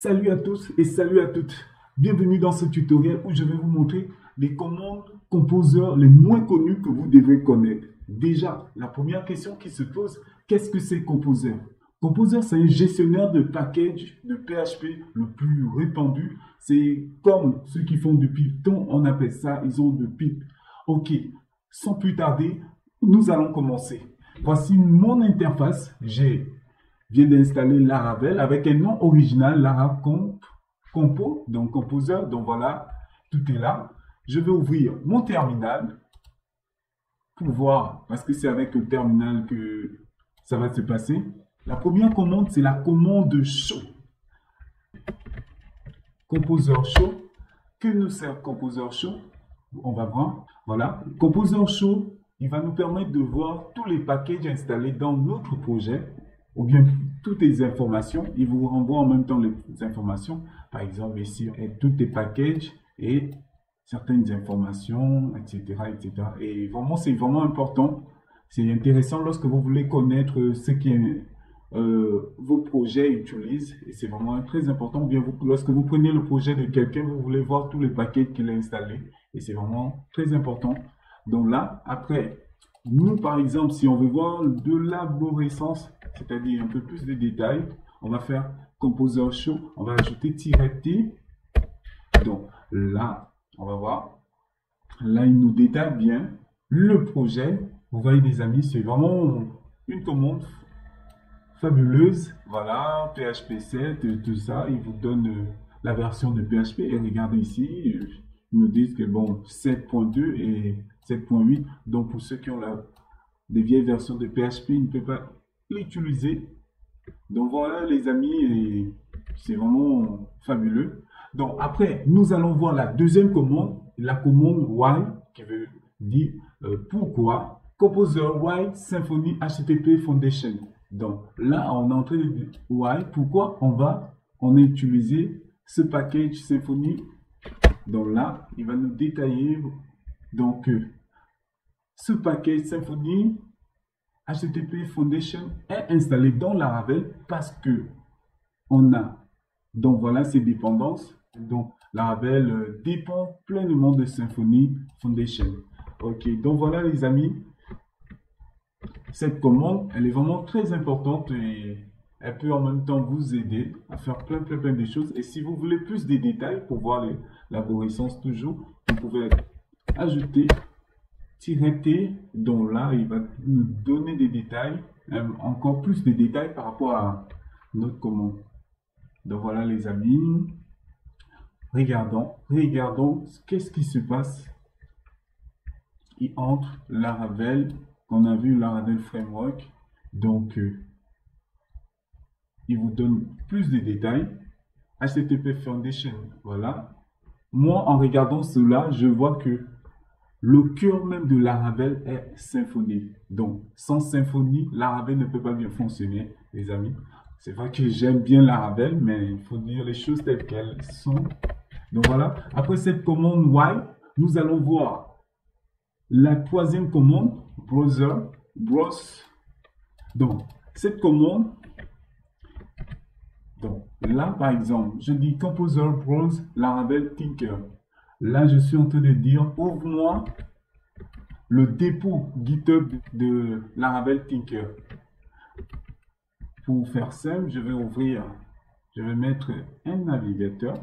Salut à tous et salut à toutes. Bienvenue dans ce tutoriel où je vais vous montrer les commandes composeurs les moins connus que vous devez connaître. Déjà, la première question qui se pose, qu'est-ce que c'est Composer? Composer, c'est un gestionnaire de package de PHP le plus répandu. C'est comme ceux qui font du Python, on appelle ça, ils ont de pip. Ok, sans plus tarder, nous allons commencer. Voici mon interface. J'ai vient d'installer Laravel avec un nom original, Lara Compo, donc Composer. Donc voilà, tout est là. Je vais ouvrir mon terminal pour voir, parce que c'est avec le terminal que ça va se passer. La première commande, c'est la commande show. Composer show. Que nous sert Composer show? On va voir. Voilà. Composer show, il va nous permettre de voir tous les packages installés dans notre projet ou bien toutes les informations. Il vous renvoie en même temps les informations. Par exemple, ici, tous les packages et certaines informations, etc., etc. Et vraiment, c'est vraiment important. C'est intéressant lorsque vous voulez connaître ce qui vos projets utilisent. Et c'est vraiment très important. Bien, lorsque vous prenez le projet de quelqu'un, vous voulez voir tous les paquets qu'il a installés. Et c'est vraiment très important. Donc là, après, nous, par exemple, si on veut voir de l'arborescence, c'est-à-dire un peu plus de détails, on va faire Composer Show, on va ajouter -t. Donc là, on va voir. Là, il nous détaille bien le projet. Vous voyez, les amis, c'est vraiment une commande fabuleuse. Voilà, PHP 7, tout ça. Il vous donne la version de PHP. Et regardez ici, ils nous disent que bon, 7.2 et 7.8. Donc, pour ceux qui ont des vieilles versions de PHP, ils ne peuvent pas l'utiliser. Donc, voilà, les amis, c'est vraiment fabuleux. Donc, après, nous allons voir la deuxième commande, la commande why, qui veut dire pourquoi. Composer why Symfony HTTP Foundation. Donc, là, on est en train de dire why, pourquoi on a utilisé ce package Symfony. Donc là, il va nous détailler. Donc, ce package Symfony HTTP Foundation est installé dans Laravel parce que on a, donc voilà ses dépendances. Donc Laravel dépend pleinement de Symfony Foundation. Ok, donc voilà les amis, cette commande, elle est vraiment très importante et elle peut en même temps vous aider à faire plein de choses. Et si vous voulez plus de détails pour voir l'arborescence toujours, vous pouvez ajouter -t, donc là, il va nous donner des détails, encore plus de détails par rapport à notre commande. Donc voilà les amis, regardons qu'est-ce qui se passe. Il entre Laravel, qu'on a vu Laravel Framework, donc il vous donne plus de détails. HTTP Foundation, voilà. Moi, en regardant cela, je vois que le cœur même de Laravel est Symfony. Donc, sans Symfony, Laravel ne peut pas bien fonctionner, les amis. C'est vrai que j'aime bien Laravel, mais il faut dire les choses telles qu'elles sont. Donc voilà. Après cette commande why, nous allons voir la troisième commande, browse. Donc, cette commande, donc là, par exemple, je dis Composer browse Laravel Tinker. Là, je suis en train de dire, ouvre-moi le dépôt GitHub de Laravel Tinker. Pour faire simple, je vais mettre un navigateur,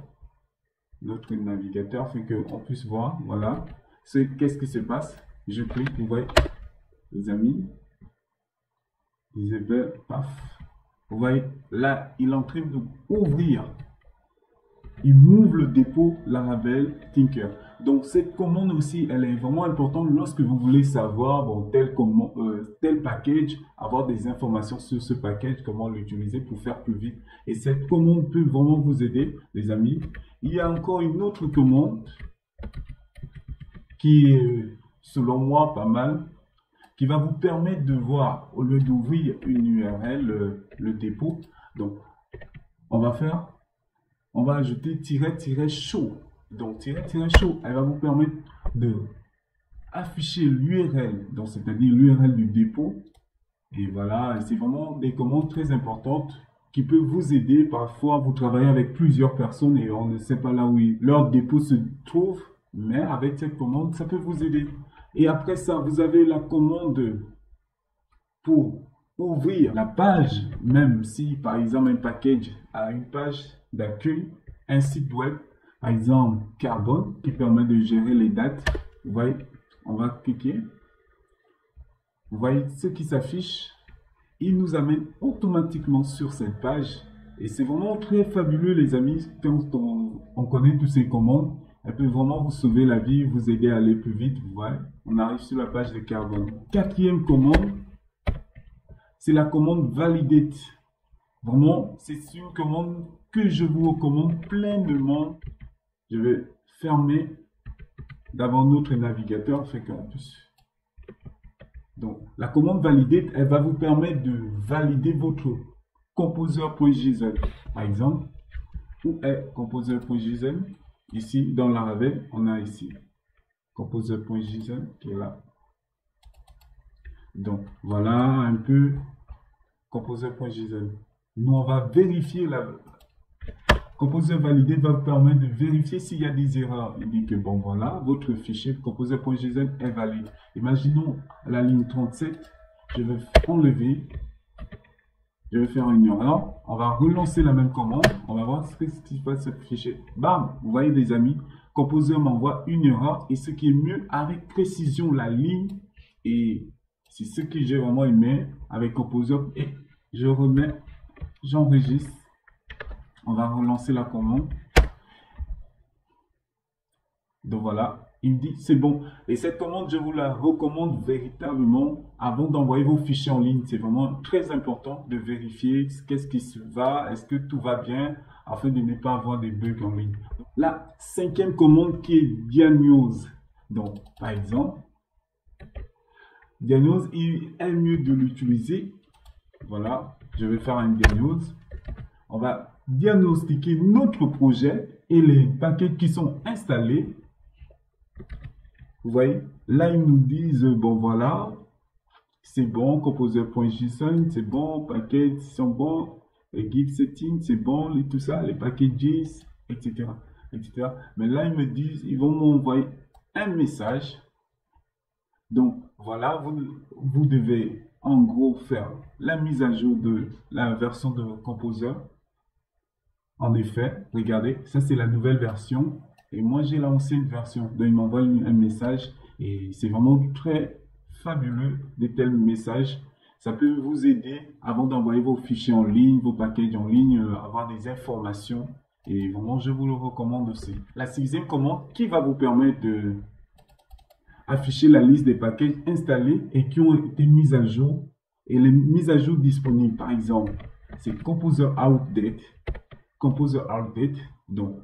notre navigateur, afin qu'on puisse voir, voilà, qu'est-ce qui se passe. Je clique, vous voyez, les amis, paf, vous voyez, là, il est en train d'ouvrir. Il m'ouvre le dépôt Laravel Tinker. Donc cette commande aussi, elle est vraiment importante lorsque vous voulez savoir bon, tel package, avoir des informations sur ce package, comment l'utiliser pour faire plus vite. Et cette commande peut vraiment vous aider, les amis. Il y a encore une autre commande qui est, selon moi, pas mal, qui va vous permettre de voir, au lieu d'ouvrir une URL, le dépôt. Donc, on va ajouter -show. Donc, -show, elle va vous permettre de afficher l'URL, donc c'est-à-dire l'URL du dépôt. Et voilà, c'est vraiment des commandes très importantes qui peut vous aider. Parfois, vous travaillez avec plusieurs personnes et on ne sait pas là où leur dépôt se trouve, mais avec cette commande, ça peut vous aider. Et après ça, vous avez la commande pour ouvrir la page, même si par exemple un package a une page d'accueil, un site web, par exemple Carbone, qui permet de gérer les dates. Vous voyez, on va cliquer. Vous voyez ce qui s'affiche. Il nous amène automatiquement sur cette page. Et c'est vraiment très fabuleux, les amis, quand on connaît toutes ces commandes. Elle peut vraiment vous sauver la vie, vous aider à aller plus vite. Vous voyez, on arrive sur la page de Carbone. Quatrième commande, c'est la commande Validate. Vraiment, c'est une commande que je vous recommande pleinement. Je vais fermer d'abord notre navigateur afin qu'on puisse. Donc, la commande Validate, elle va vous permettre de valider votre composer.json. Par exemple, où est composer.json? Ici, dans la Laravel, on a ici composer.json qui est là. Donc, voilà un peu composer.json. Nous, on va vérifier la composer validé va vous permettre de vérifier s'il y a des erreurs. Il dit que bon, voilà, votre fichier composer.json est valide. Imaginons la ligne 37, je vais enlever, je vais faire une erreur. Alors, on va relancer la même commande, on va voir ce qui se passe sur ce fichier. Bam, vous voyez les amis, composer m'envoie une erreur et ce qui est mieux, avec précision la ligne, et c'est ce que j'ai vraiment aimé avec composer, et je remets, j'enregistre. On va relancer la commande. Donc voilà, il me dit c'est bon. Et cette commande, je vous la recommande véritablement avant d'envoyer vos fichiers en ligne. C'est vraiment très important de vérifier qu'est-ce qui se va, est-ce que tout va bien, afin de ne pas avoir des bugs en ligne. La cinquième commande qui est diagnose. Donc, par exemple, diagnose, il est mieux de l'utiliser. Voilà, je vais faire une diagnose. On va diagnostiquer notre projet et les paquets qui sont installés. Vous voyez, là ils nous disent, bon voilà, c'est bon, composer.json, c'est bon, paquets sont bons, les git settings, c'est bon, et tout ça, les packages, etc., etc. Mais là ils me disent, ils vont m'envoyer un message. Donc voilà, vous devez en gros faire la mise à jour de la version de Composer. En effet, regardez, ça c'est la nouvelle version et moi j'ai l'ancienne version. Donc il m'envoie un message et c'est vraiment très fabuleux de tels messages. Ça peut vous aider avant d'envoyer vos fichiers en ligne, vos packages en ligne, avoir des informations et vraiment je vous le recommande aussi. La sixième commande qui va vous permettre de afficher la liste des packages installés et qui ont été mis à jour et les mises à jour disponibles. Par exemple, c'est Composer Update. Composer Update, donc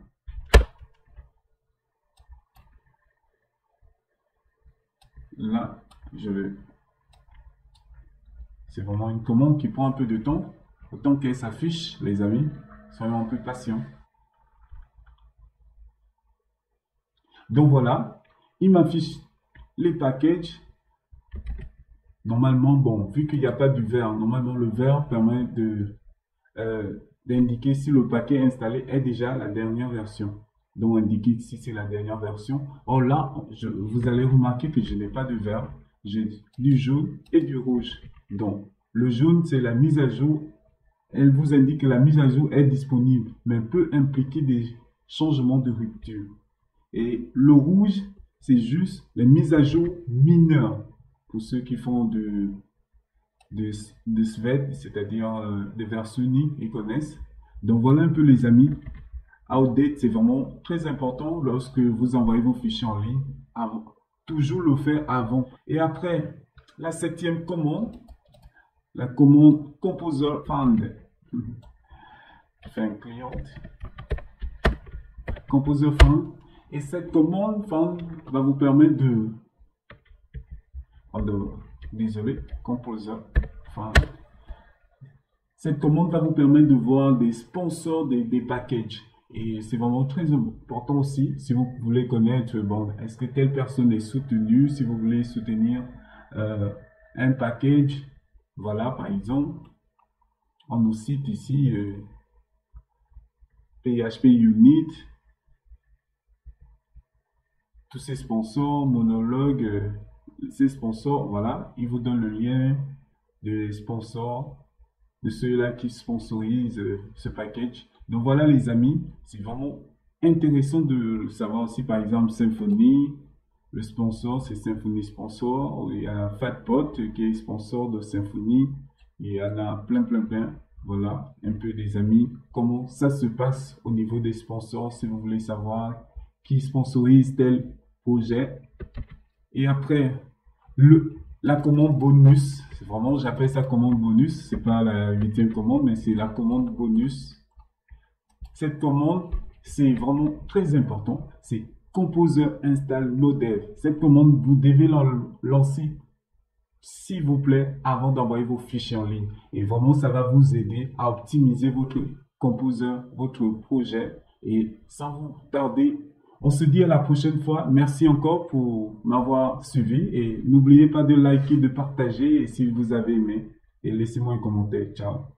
là, c'est vraiment une commande qui prend un peu de temps, autant qu'elle s'affiche, les amis, soyons un peu patients. Donc voilà, il m'affiche les packages. Normalement, bon, vu qu'il n'y a pas du vert, normalement le vert permet d'indiquer si le paquet installé est déjà la dernière version. Donc, indiquer si c'est la dernière version. Or là, vous allez remarquer que je n'ai pas de vert. J'ai du jaune et du rouge. Donc, le jaune, c'est la mise à jour. Elle vous indique que la mise à jour est disponible, mais peut impliquer des changements de rupture. Et le rouge, c'est juste les mises à jour mineures. Pour ceux qui font de SVED, c'est-à-dire des versions uniques, ils connaissent. Donc voilà un peu les amis. Outdate, c'est vraiment très important lorsque vous envoyez vos fichiers en ligne. Toujours le faire avant. Et après, la septième commande, la commande Composer Found. Je fais un client. Composer Found. Et cette commande Found va vous permettre désolé, Composer Found. Cette commande va vous permettre de voir des sponsors des packages. Et c'est vraiment très important aussi, si vous voulez connaître, bon, est-ce que telle personne est soutenue, si vous voulez soutenir un package, voilà, par exemple, on nous cite ici PHP Unit, tous ces sponsors, monologues, ces sponsors, voilà, ils vous donnent le lien des sponsors, de ceux-là qui sponsorisent ce package. Donc voilà les amis, c'est vraiment intéressant de savoir aussi par exemple Symfony, le sponsor c'est Symfony Sponsor, il y a Fatbot qui est sponsor de Symfony, il y en a plein. Voilà un peu des amis, comment ça se passe au niveau des sponsors si vous voulez savoir qui sponsorise tel projet. Et après, la commande bonus, c'est vraiment, j'appelle ça commande bonus, c'est pas la 8e commande, mais c'est la commande bonus. Cette commande, c'est vraiment très important, c'est Composer install no dev. Cette commande, vous devez la lancer, s'il vous plaît, avant d'envoyer vos fichiers en ligne. Et vraiment, ça va vous aider à optimiser votre Composer, votre projet. Et sans vous tarder, on se dit à la prochaine fois. Merci encore pour m'avoir suivi et n'oubliez pas de liker, de partager et si vous avez aimé et laissez-moi un commentaire. Ciao.